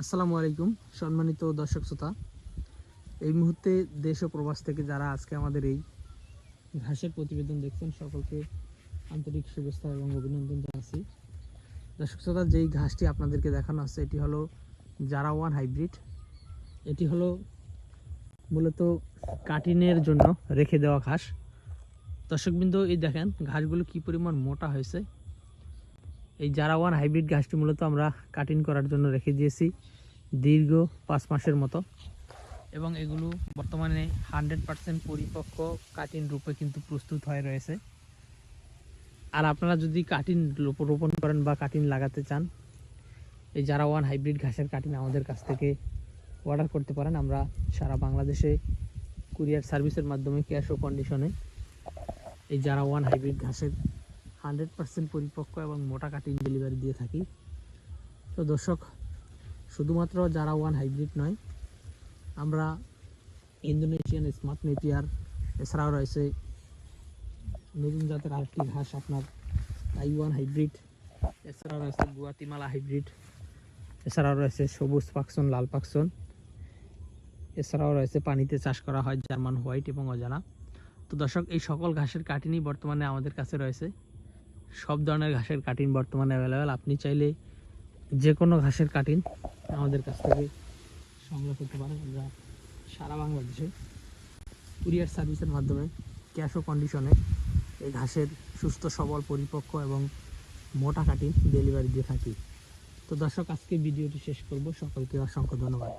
আসসালামু আলাইকুম সম্মানিত দর্শক শ্রোতা। এই মুহূর্তে দেশ ও প্রবাস থেকে যারা আজকে আমাদের এই ঘাসের প্রতিবেদন দেখছেন সকলকে আন্তরিক শুভেচ্ছা এবং অভিনন্দন জানাচ্ছি। দর্শক শ্রোতা, যেই ঘাসটি আপনাদেরকে দেখানো হচ্ছে এটি হলো জারা-1 হাইব্রিড। এটি হলো মূলত কাটিনের জন্য রেখে দেওয়া ঘাস। দর্শকবৃন্দ, এই দেখেন ঘাসগুলো কি পরিমাণ মোটা হয়েছে। এই জারা-1 হাইব্রিড ঘাসটি মূলত আমরা কাটিং করার জন্য রেখে দিয়েছি দীর্ঘ 5 মাসের মতো, এবং এগুলো বর্তমানে 100% পরিপক্ক কাটিং রূপে কিন্তু প্রস্তুত হয়ে রয়েছে। আর আপনারা যদি কাটিং রোপণ করেন বা কাটিং লাগাতে চান, এই জারা-1 হাইব্রিড ঘাসের কাটিং আমাদের কাছ থেকে অর্ডার করতে পারেন। আমরা সারা বাংলাদেশে কুরিয়ার সার্ভিসের মাধ্যমে ক্যাশ ও কন্ডিশনে এই জারা-1 হাইব্রিড ঘাসের 100% পরিপক্ক এবং মোটা কাটিং ডেলিভারি দিয়ে থাকি। তো দর্শক, শুধুমাত্র জারা-1 হাইব্রিড নয়, আমরা ইন্দোনেশিয়ান স্মার্ট নেপিয়ার, এছাড়াও রয়েছে নতুন জাতের আরেকটি ঘাস আপনার তাইওয়ান হাইব্রিড, এছাড়াও রয়েছে গুয়াতিমালা হাইব্রিড, এছাড়াও রয়েছে সবুজ পাকসন, লাল পাকসন, এছাড়াও রয়েছে পানিতে চাষ করা হয় জার্মান হোয়াইট এবং অজানা। তো দর্শক, এই সকল ঘাসের কাটিনই বর্তমানে আমাদের কাছে রয়েছে। সব ধরনের ঘাসের কাটিন বর্তমানে অ্যাভেলেবেল। আপনি চাইলে যে কোনো ঘাসের কাটিন আমাদের কাছ থেকে সংগ্রহ করতে পারেন। আমরা সারা বাংলাদেশে কুরিয়ার সার্ভিসের মাধ্যমে ক্যাশ ও কন্ডিশনে এই ঘাসের সুস্থ সবল পরিপক্ক এবং মোটা কাটিং ডেলিভারি দিয়ে থাকি। তো দর্শক, আজকে ভিডিওটি শেষ করব। সকলকে অসংখ্য ধন্যবাদ।